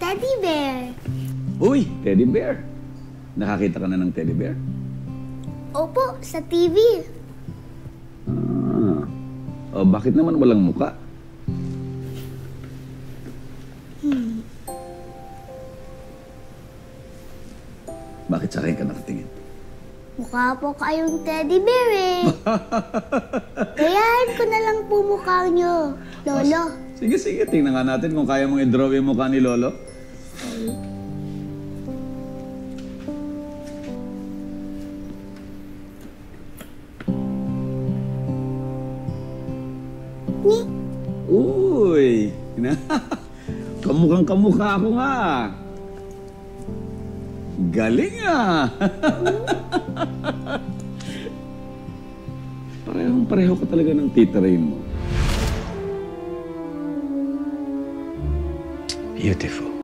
Teddy bear. Uy, teddy bear. Nakakita ka na ng teddy bear? Opo, sa TV. Ah. Oh, bakit naman walang muka? Bakit sa akin ka nakatingin? Mukha po kayong teddy bear eh. Kayahan ko na lang po mukha nyo, Lolo. Sige, sige. Tingnan nga natin kung kaya mong i-draw yung mukha ni Lolo. Ni? Uy! Kamukhang kamukha ako nga. Galing ah! Parehong-pareho ka talaga ng Tita Rain mo. Beautiful.